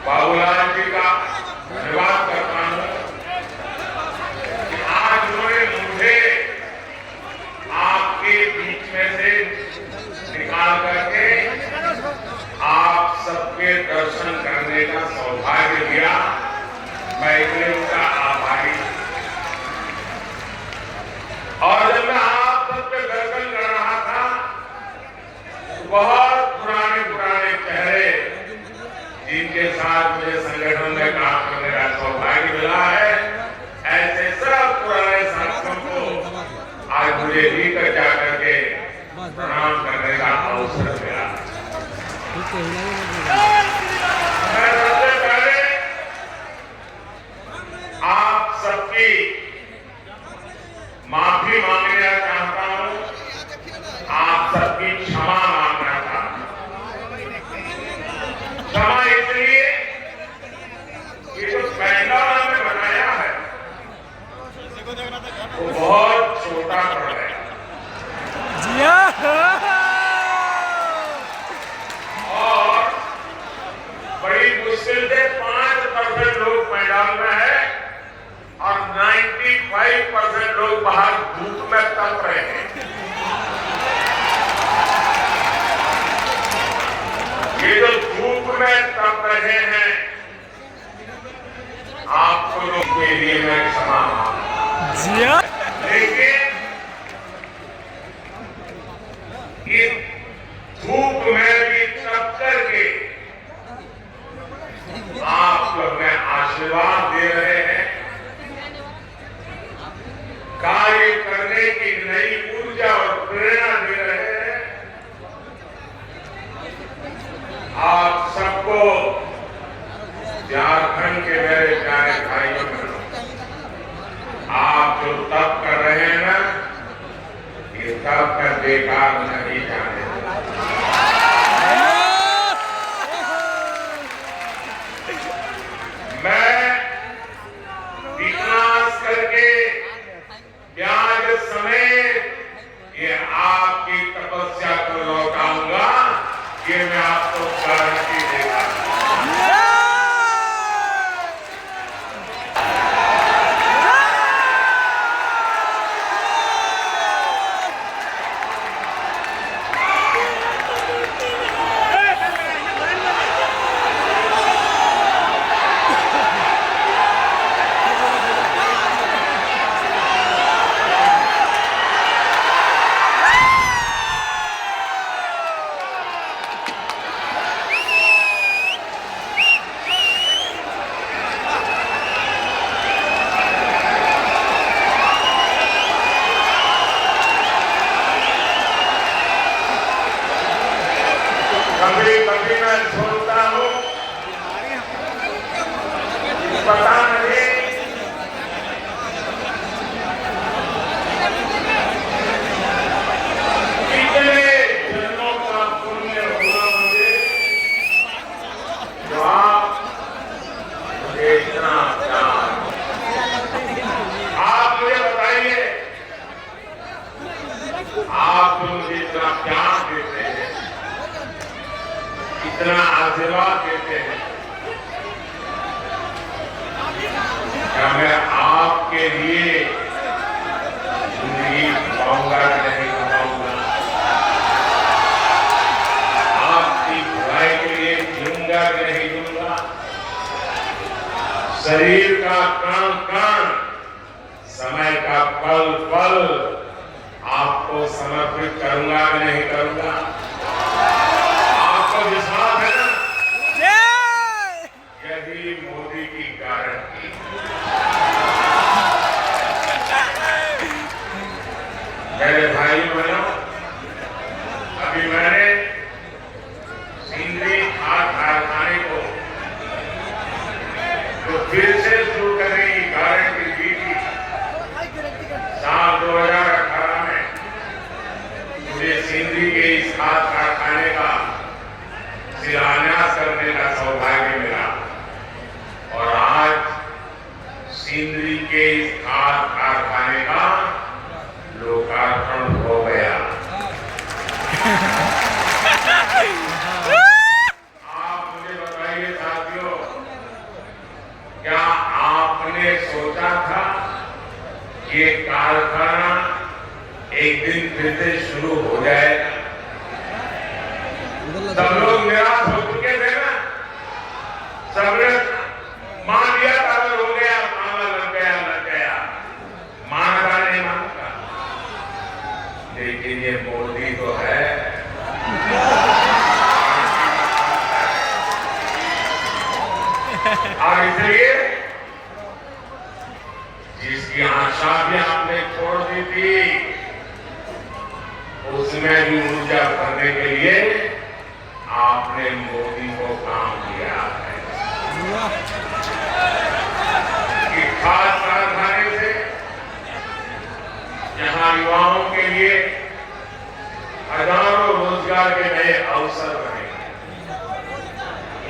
बाबूलाल जी का धन्यवाद करता हूं कि आज उन्होंने मुझे आपके बीच में से निकाल करके आप सबके दर्शन करने का सौभाग्य दिया। मैं इसलिए उनका आभारी हूं। और जब मैं आप सबके दर्शन कर रहा था, बहुत पुराने पुराने चेहरे जिनके साथ मुझे संगठन में काम करने का सौभाग्य मिला है, ऐसे सब पुराने साथियों को आज मुझे लेकर जाकर के प्रणाम करने का अवसर मिला। मैं सबसे पहले आप सबकी माफी मांगना चाहता हूं, आप सबकी क्षमा मांगना चाहता हूं। क्षमा इसलिए कि जो पैंडल हमने बनाया है वो बहुत छोटा पड़ गया और बड़ी मुश्किल से 5% लोग पैंडल में है और 95% लोग बाहर धूप में तप रहे हैं। ये जो धूप में तप रहे हैं, आपको लोग के लिए मैं क्षमा मांगता हूं। लेकिन इस धूप में भी तप करके आप लोग में आशीर्वाद दे रहे हैं, कार्य करने की नई ऊर्जा और प्रेरणा दे रहे हैं। आप सबको झारखंड के मेरे प्यारे भाइयों बहनों, आप जो तप कर रहे हैं ना, ये तप का बेकार नहीं जाने। मैं विकास करके ब्याज समेत ये आपकी तपस्या को लौटाऊंगा, ये मैं आपको गारंटी देता हूं। कभी मैं सोचता हूं, पता नहीं कितने जन्मों का पुण्य हुआ मुझे, जो आप मुझे इतना प्यार। आप मुझे बताइए, आप मुझे इतना प्यार देते हैं, इतना आशीर्वाद देते हैं, क्या मैं आपके लिए जिंदगी पाऊंगा कि नहीं पाऊंगा? आपकी भलाई के लिए जीऊंगा कि नहीं जीऊंगा? शरीर का कण कण, समय का पल पल आपको समर्पित करूंगा कि नहीं करूंगा? विश्वास है ना? यही मोदी की गारंटी। मेरे भाई बहनों, अभी मैंने सिंदरी खाद कारखाने को तो फिर से शुरू करने की गारंटी दी थी। साल 2018 में मुझे सिंदरी के इस खाद कारखाने का शिलान्यास करने का सौभाग्य मिला और आज सिंदरी के इस खाद कारखाने का लोकार्पण हो गया। आप मुझे बताइए साथियों, हो जाएगा। सब लोग निराश हो चुके थे ना, सबने मान लिया था अगर हो गया, मामला लग गया, माना नहीं मानता। लेकिन ये मोदी तो है, और इसलिए जिसकी आशा भी आपने छोड़ दी थी, उसमें भी ऊर्जा भरने के लिए आपने मोदी को काम किया है कि खास कारखाने से यहां युवाओं के लिए हजारों रोजगार के नए अवसर बनेंगे।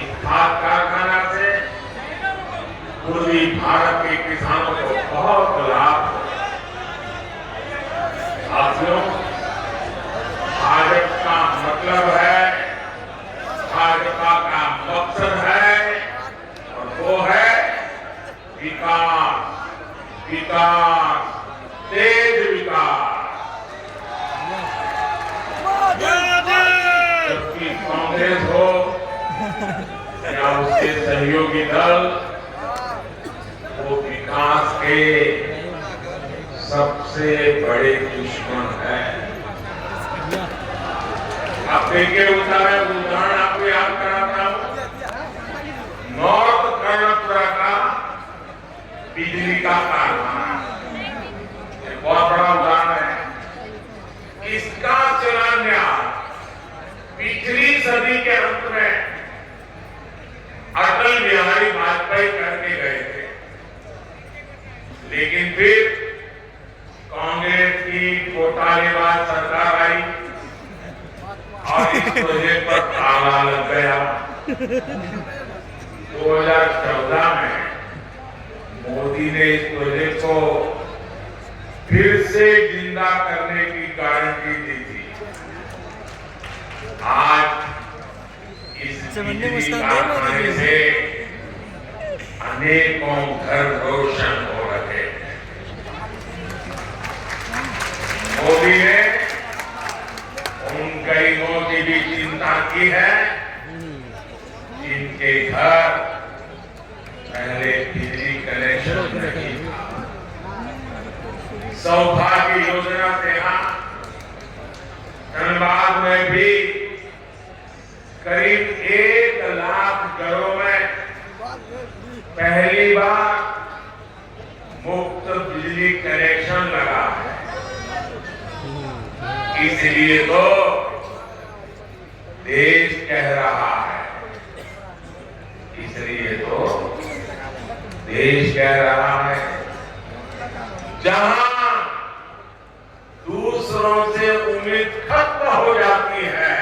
इस खास कारखाना से पूर्वी भारत के किसानों को बहुत लाभ होगा। साथियों, भाजपा का मतलब है, भाजपा का मकसद है, और वो है विकास, विकास, तेज विकास। जबकि कांग्रेस हो या उसके सहयोगी दल, वो विकास के सबसे बड़े दुश्मन है। आप देखिए, उदाहरण आपको याद कराता हूं। नॉर्थ कर्णपुरा का बिजली का कारखाना बहुत बड़ा उदाहरण है। इसका शिलान्यास पिछली सदी के अंत में अटल बिहारी वाजपेयी करके गए थे, लेकिन फिर कांग्रेस की घोटालेबाज सरकार आई और इस प्रोजेक्ट पर ताला लग गया। 2014 में मोदी ने इस प्रोजेक्ट को फिर से जिंदा करने की गारंटी दी थी। आज इस बिजली कारखाने से अनेकों घर रोशन हो रहे हैं। मोदी ने उन गरीबों की भी चिंता की है जिनके घर पहले बिजली कनेक्शन नहीं था। सौभाग्य योजना से यहां धनबाद में भी करीब 1 लाख घरों में पहली बार मुफ्त बिजली कनेक्शन लगा है। इसलिए तो देश कह रहा है, इसलिए तो देश कह रहा है, जहां दूसरों से उम्मीद खत्म हो जाती है,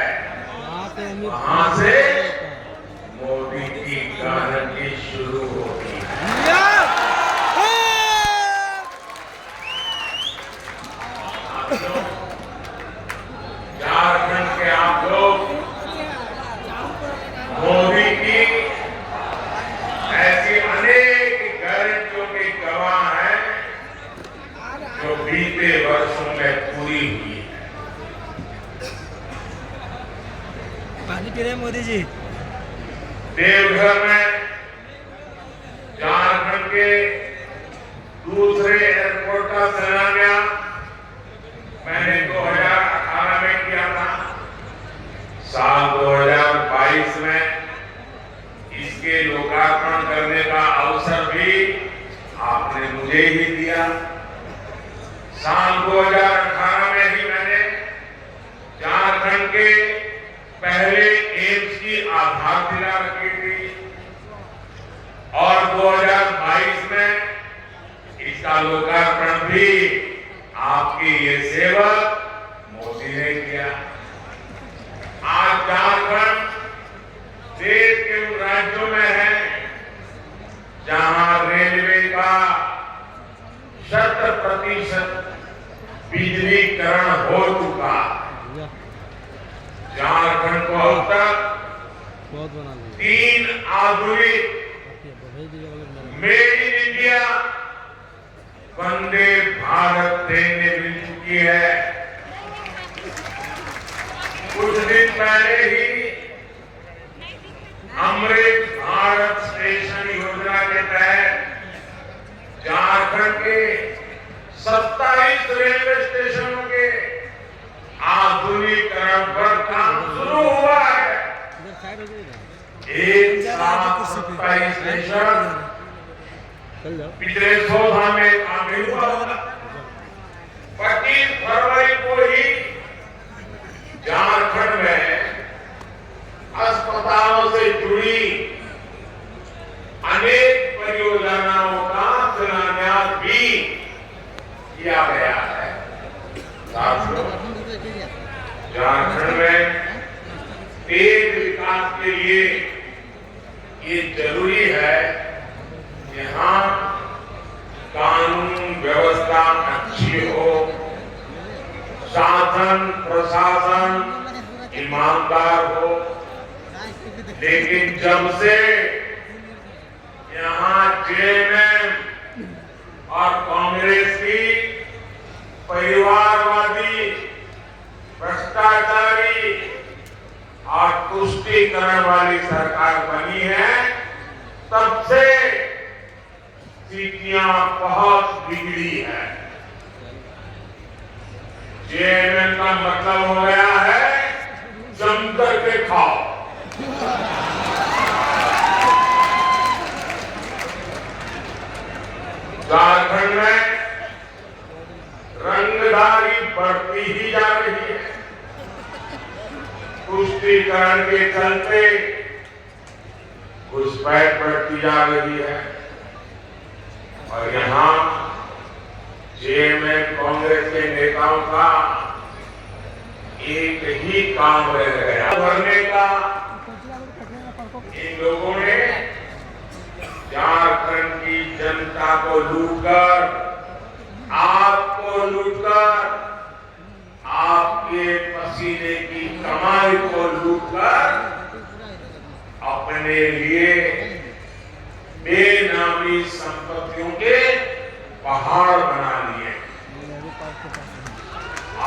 वहां से मोदी की गारंटी शुरू होती है। झारखंड के आप लोग मोदी की ऐसी अनेक गारंटियों के गवाह हैं जो बीते वर्षों में पूरी हुई है। पानी पी रहे हैं मोदी जी। देवघर में झारखंड के दूसरे एयरपोर्ट का शिलान्यास मैंने 2018 में किया था। साल 2022 में इसके लोकार्पण करने का अवसर भी आपने मुझे ही दिया। साल 2018 में ही मैंने झारखंड के पहले एम्स की आधारशिला रखी थी और 2022 में इसका लोकार्पण भी आपके ये सेवक मोदी ने किया। आज झारखंड देश के उन राज्यों में है जहां रेलवे का 100% बिजलीकरण हो चुका है। झारखंड को अब तक 3 आधुनिक made in India Vande Bharat ट्रेनें मिल चुकी है। कुछ दिन पहले ही अमृत भारत स्टेशन योजना के तहत झारखंड के 27 रेलवे स्टेशनों के आधुनिकीकरण पर काम शुरू हुआ है। एक साथ 27 स्टेशन पिछले 100 साल में काम नहीं हुआ होगा। 25 फरवरी को ही झारखंड में अस्पतालों से जुड़ी अनेक परियोजनाओं का शिलान्यास भी किया गया है। साथियों, झारखंड में तेज विकास के लिए ये जरूरी है कि यहाँ कानून व्यवस्था अच्छी हो, शासन प्रशासन ईमानदार हो। लेकिन जब से यहाँ जेएमएम और कांग्रेस की परिवारवादी, भ्रष्टाचारी और तुष्टीकरण वाली सरकार बनी है, तब से स्थितियां बहुत बिगड़ी है। जेएमएम का मतलब हो गया है जमकर के खाओ। झारखंड में रंगदारी बढ़ती ही जा रही है। तुष्टीकरण के चलते घुसपैठ बढ़ती जा रही है और यहाँ जेएमएम कांग्रेस के नेताओं का एक ही काम रह गया, भरने का। इन लोगों ने झारखंड की जनता को लूटकर, आपको लूटकर, आपके पसीने की कमाई को लूटकर अपने लिए बेनामी संपत्तियों के पहाड़ बना लिए।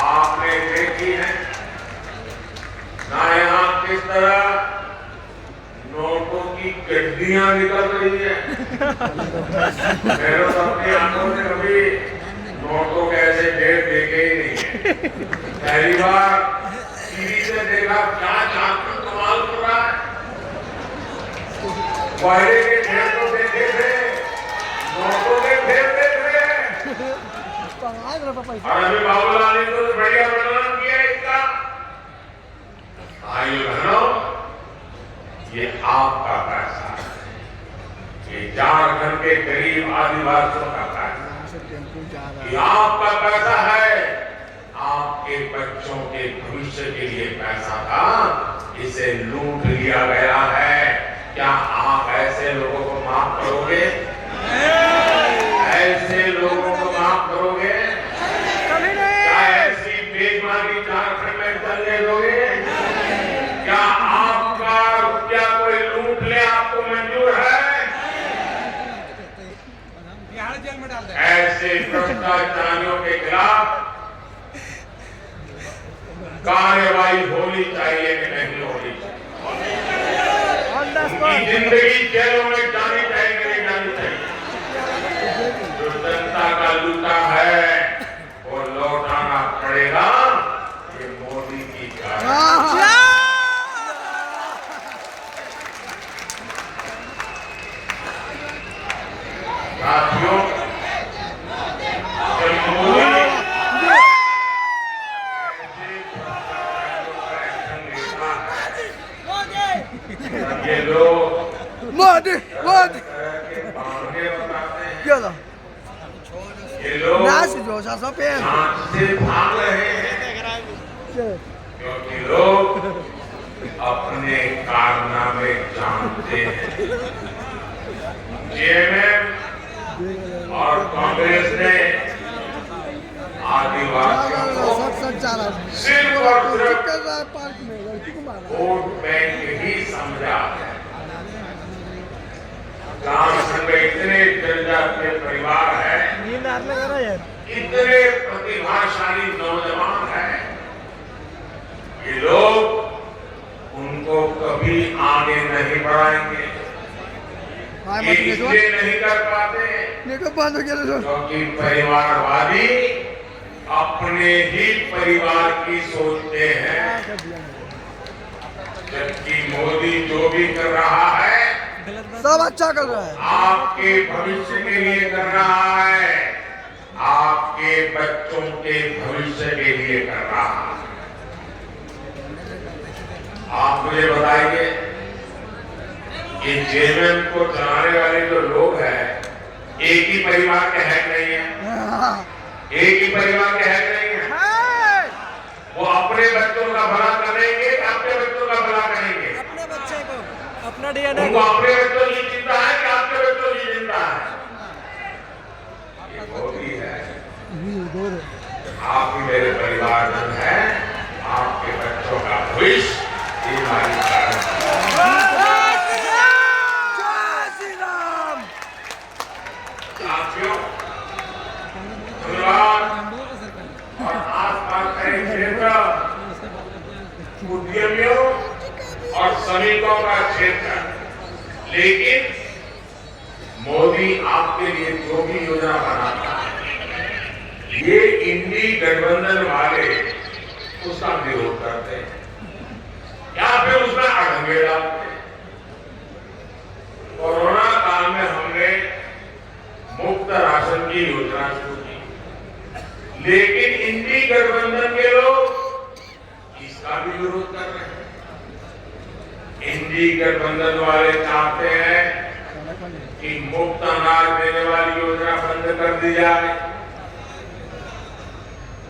आपने देखी है ना यहाँ किस तरह नोटों की गड्डियां निकल रही है। मैंने तो अपनी आंखों से कभी नोटों के ऐसे ढेर देखे ही नहीं है। पहली बार टीवी से देखा, क्या झारखंड कमाल कर रहा है। पहले के ढेर तो देखे थे, नोटों के ढेर देख रहे हैं। और अभी बाबूलाल ने तो बढ़िया वर्णन किया इसका। भाइयों बहनों, ये आपका पैसा है, ये झारखंड के गरीब आदिवासियों का पैसा, ये आपका पैसा है। आपके बच्चों के भविष्य के लिए पैसा था, इसे लूट लिया गया है। क्या आप ऐसे लोगों को माफ करोगे? ऐसे लोगों को माफ करोगे? क्या ऐसी बेईमानी झारखंड में चलने दोगे? क्या आपका रुपया कोई लूट ले आपको मंजूर है? ऐसे भ्रष्टाचारियों के खिलाफ कार्रवाई होनी चाहिए कि नहीं होनी चाहिए? उनकी जिंदगी जेलों में जानी चाहिए कि नहीं जानी चाहिए? जो जनता का लूटा है वो लौटाना पड़ेगा। ये मोदी की गारंटी। साथियों, ये लोग मोदी मोदी ये लोग यहाँ से भाग रहे हैं क्योंकि लोग अपने कारनामे जानते हैं। जेएमएम और कांग्रेस ने आदिवासियों को सिर्फ और सिर्फ वोट बैंक ही समझा है। झारखंड में इतने जनजातीय परिवार है, इतने प्रतिभाशाली नौजवान हैं, ये लोग नहीं बढ़ाएंगे। हाय ये मत नेटवर्क इसलिए नहीं कर पाते नेटवर्क बंद हो गया सर क्योंकि परिवारवादी अपने ही परिवार की सोचते हैं, जबकि मोदी जो भी कर रहा है गलत बात सब अच्छा कर रहा है आपके भविष्य के लिए कर रहा है, आपके बच्चों के भविष्य के लिए कर रहा है। आप मुझे बताइए, ये जेएमएम को चलाने वाले जो लोग हैं, एक ही परिवार के हैं नहीं है? हाँ। एक ही परिवार के हैं नहीं है? हाय! वो अपने बच्चों का भला करेंगे कि अपने बच्चों का भला करेंगे? अपने बच्चे को अपना डीएनए उनको अपने बच्चों की चिंता है कि आपके बच्चों की चिंता है? ये मोदी है। आप ही मेरे परिवारजन हैं, आपके बच्चों का भविष्य हमारी जय श्री राम साथियों, धन्यवाद और आसपास के क्षेत्र उद्यमियों और श्रमिकों का क्षेत्र, लेकिन मोदी आपके लिए जो भी योजना बनाता है, ये इंडी गठबंधन वाले उसका विरोध करते हैं या फिर उसमें अड़ंगे डालते हैं। कोरोना काल में हमने मुफ्त राशन की योजना शुरू की, लेकिन इंडी गठबंधन के लोग इसका भी विरोध कर रहे हैं। इंडी गठबंधन वाले चाहते हैं कि मुफ्त अनाज देने वाली योजना बंद कर दी जाए।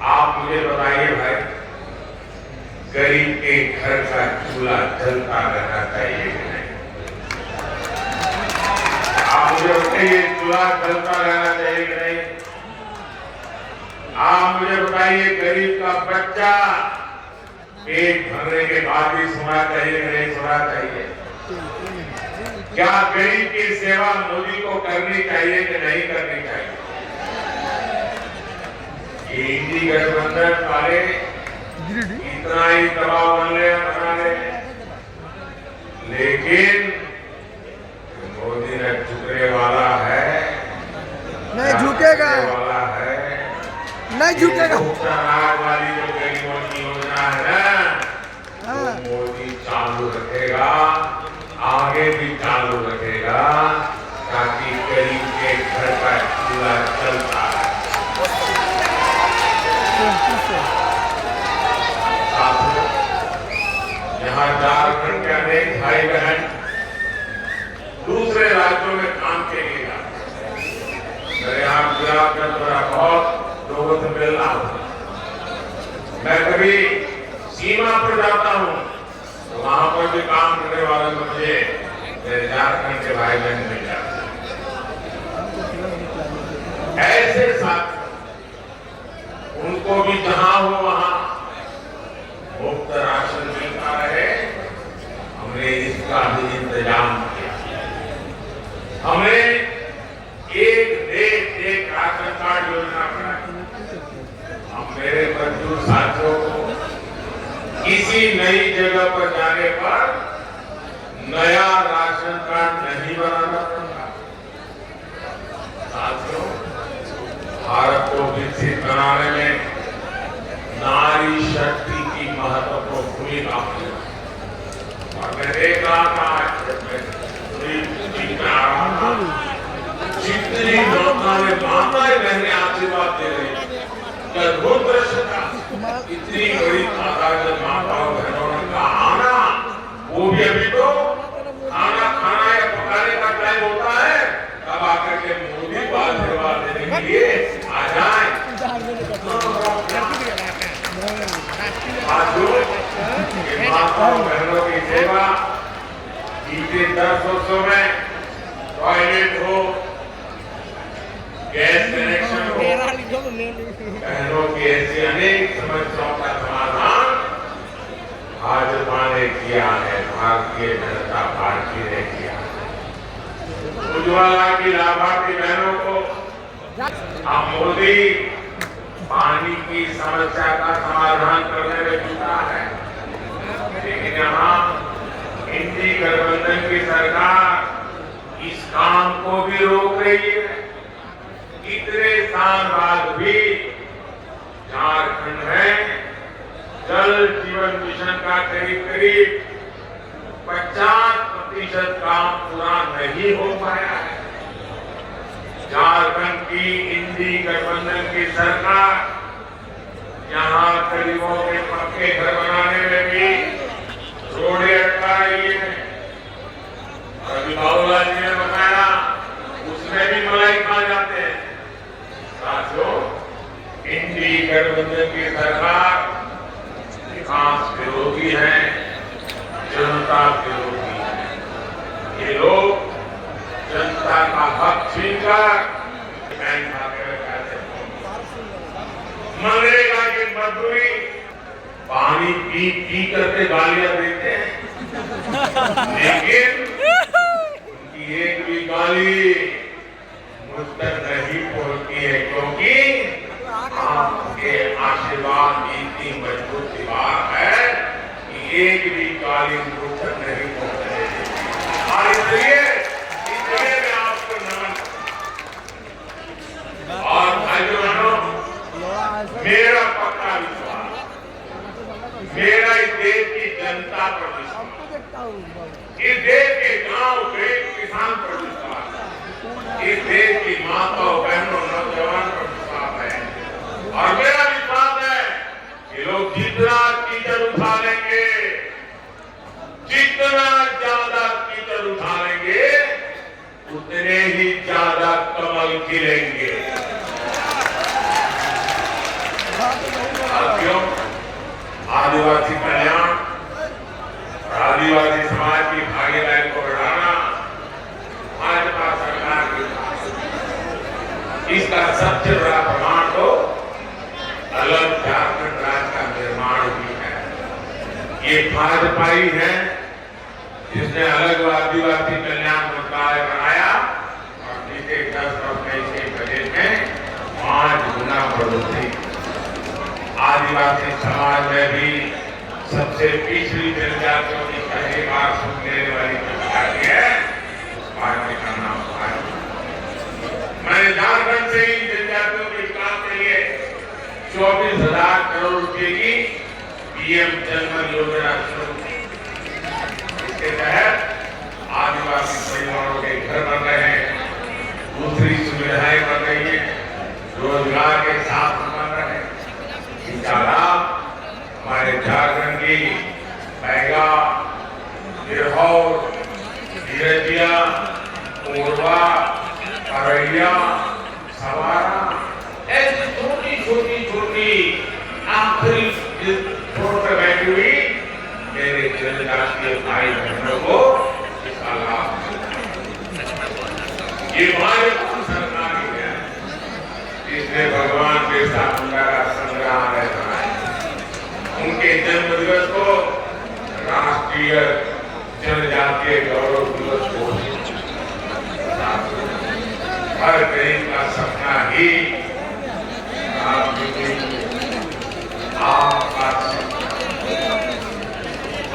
आप मुझे बताइए भाई, गरीब के घर का चूल्हा जलता रहना चाहिए कि नहीं? आप मुझे बताइए, चूल्हा जलता रहना चाहिए कि नहीं? आप मुझे बताइए, गरीब का बच्चा पेट भरने के बाद भी सोना चाहिए कि नहीं सोना चाहिए? क्या गरीब की सेवा मोदी को करनी चाहिए कि नहीं करनी चाहिए? ये इंडी गठबंधन वाले इतना ही दबाव बना ले, लेकिन मोदी ने झुकने वाला है, नहीं झुकेगा वाला है, नहीं झुकेगा अनाज वाली जो गरीबों की योजना है ना, हाँ। वो मोदी चालू रखेगा, आगे भी चालू रखेगा, ताकि गरीब के घर का चूल्हा चलता है। यहाँ झारखंड के अनेक भाई बहन दूसरे राज्यों में काम के लिए जाते हैं। मेरे यहाँ गुजरात में मेरा बहुत लोगों से मिलना होता है। मैं कभी सीमा पर जाता हूँ तो वहां पर भी काम करने वालों को मुझे मेरे झारखंड के भाई बहन मिल जाते हैं। ऐसे साथ उनको भी जहां हो वहां मुफ्त राशन मिलता रहे, हमने इसका भी इंतजाम किया। हमने एक देश एक राशन कार्ड योजना बनाई। हम मेरे मजदूर साथियों को किसी नई जगह पर जाने पर नया राशन कार्ड नहीं बनाना पड़ता। साथियों, भारत को विकसित बनाने में नारी शक्ति की महत्वपूर्ण भूमिका है। और मैं देख रहा था जब मैं आ रहा था, जितनी माताएं बहनें आशीर्वाद दे रही, अद्भुत दृश्य था। इतनी बड़ी तादाद में माताओं बहनों का आना, वो भी अभी तो खाना खाना या पकाने का टाइम होता है, तब आकर के मोदी को आशीर्वाद देने के लिए आ जाए। माताओं बहनों की सेवा, बीते 10 वर्षों में टॉयलेट हो, गैस कनेक्शन हो, बहनों की ऐसी अनेक समस्याओं का समाधान भाजपा ने किया है, भारतीय जनता पार्टी ने किया है। उज्ज्वला की लाभार्थी बहनों को अब मोदी पानी की समस्या का समाधान करने में जुटा है, लेकिन यहाँ इंडी गठबंधन मिशन का करीब करीब 50% काम पूरा नहीं हो पाया है। झारखंड की इंडी गठबंधन की सरकार यहाँ गरीबों के पक्के घर बनाने में भी रोड़े अटका रही है। अभी बाबूलाल जी ने बताया उसमें भी मलाई खा जाते हैं। साथियों, इंडी गठबंधन की सरकार विकास विरोधी है, जनता विरोधी है। ये लोग जनता का हक छीनकर बैंक भागे रहते हैं। मनरेगा की मजदूरी पानी पी पी करके गालियां देते हैं, लेकिन उनकी एक भी गाली मुझ तक नहीं पहुंचती है, क्योंकि आपके आशीर्वाद इतनी मजबूत दीवार है कि एक भी गाली मुझ तक नहीं पहुंचती। और इसलिए मैं आपको नमन और भाइयों बहनों, मेरा पक्का विश्वास, मेरा इस देश की जनता पर विश्वास, इस देश के गांव गरीब किसान पर विश्वास, इस देश की माताओं बहनों नौजवान पर विश्वास है। और मेरा विश्वास है कि लोग जितना कीचड़ उठा लेंगे, जितना ज्यादा कीचड़ उठा लेंगे, उतने ही ज्यादा कमल खिलेंगे। साथियों, आदिवासी कल्याण और आदिवासी समाज की भागीदारी को बढ़ाना भाजपा सरकार की, इसका सबसे बड़ा प्रमाण तो अलग झारखंड राज्य का निर्माण भी है। ये भाजपा ही है जिसने अलग आदिवासी कल्याण मंत्रालय बनाया और बीते 10 वर्ष में इसके बजट में 5 गुना बढ़ोतरी। आदिवासी समाज में भी सबसे पिछड़ी जनजातियों की पहली बार सुन लेने वाली जनजाति है, उस पार्टी का नाम भाजपा। मैंने झारखंड से इन जनजातियों के विकास के लिए 24,000 करोड़ रुपए की पीएम जनधन योजना शुरू की। इसके तहत आदिवासी परिवारों के घर बन रहे हैं, दूसरी सुविधाएं बन रही है, रोजगार के साथ बन रहे हैं। इसका लाभ हमारे झारखंड की बैगा, बिरहौर, धीरजिया, कोरबा, करैया, सवारा, ऐसी छोटी आखिरी छोड़ पर बैठी हुई मेरे जनजातीय भाई बहनों को इसका लाभ। ये भाजपा सरकार ही है जिसने भगवान बिरसा मुंडा का संग्रहालय बनाया। उनके जन्म दिवस को राष्ट्रीय जनजातीय गौरव दिवस घोषित। हर गरीब का सपना ही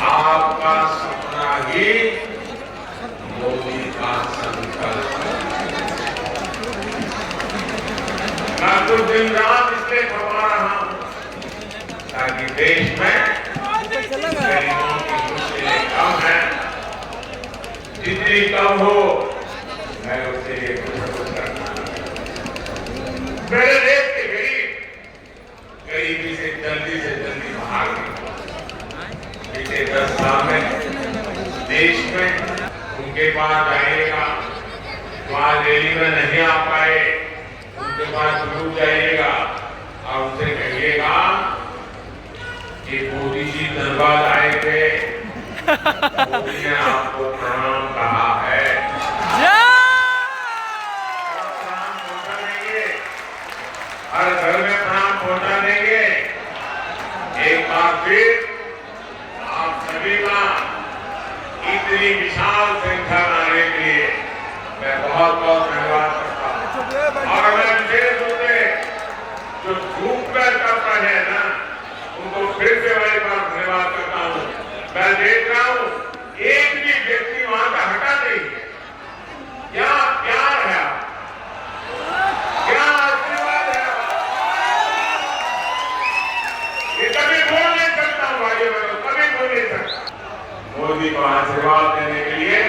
आपका सपना ही मोदी का संकल्प। मैं कुछ दिन रात इसलिए करवा रहा हूं ताकि देश में गरीबों की मुश्किलें कम है, जितनी कम हो मैं उसके लिए कुछ करना। मेरे देश के गरीबी से जल्दी बाहर निकलो। पिछले 10 साल में देश में उनके पास जाइएगा, जो आज रैली में नहीं आ पाए उनके पास जरूर जाइएगा और उनसे कहिएगा कि मोदी जी धनबाद आए थे, मोदी ने आपको प्रणाम कहा है। प्रणाम पहुंचा देंगे, हर घर में प्रणाम पहुंचा देंगे। एक बार फिर आप सभी का इतनी विशाल संख्या लाने के लिए मैं बहुत बहुत धन्यवाद करता हूँ। और मैं विशेष रूप से जो झूठ कर करता है ना, उनको फिर से मैं बार धन्यवाद करता हूँ। मैं देख रहा हूँ एक भी व्यक्ति वहां का हटा नहीं। मोदी को आशीर्वाद देने के लिए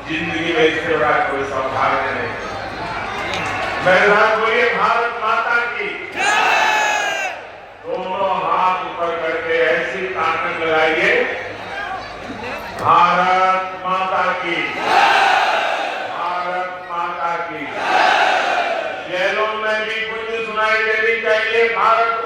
जिंदगी में इससे बड़ा कोई सौभाग्य नहीं। मेरे साथ बोलिए भारत माता की। दोनों हाथ ऊपर करके ऐसी ताकत लगाइए, भारत माता की, भारत माता की। शहरों में भी कुछ सुनाई देनी चाहिए, भारत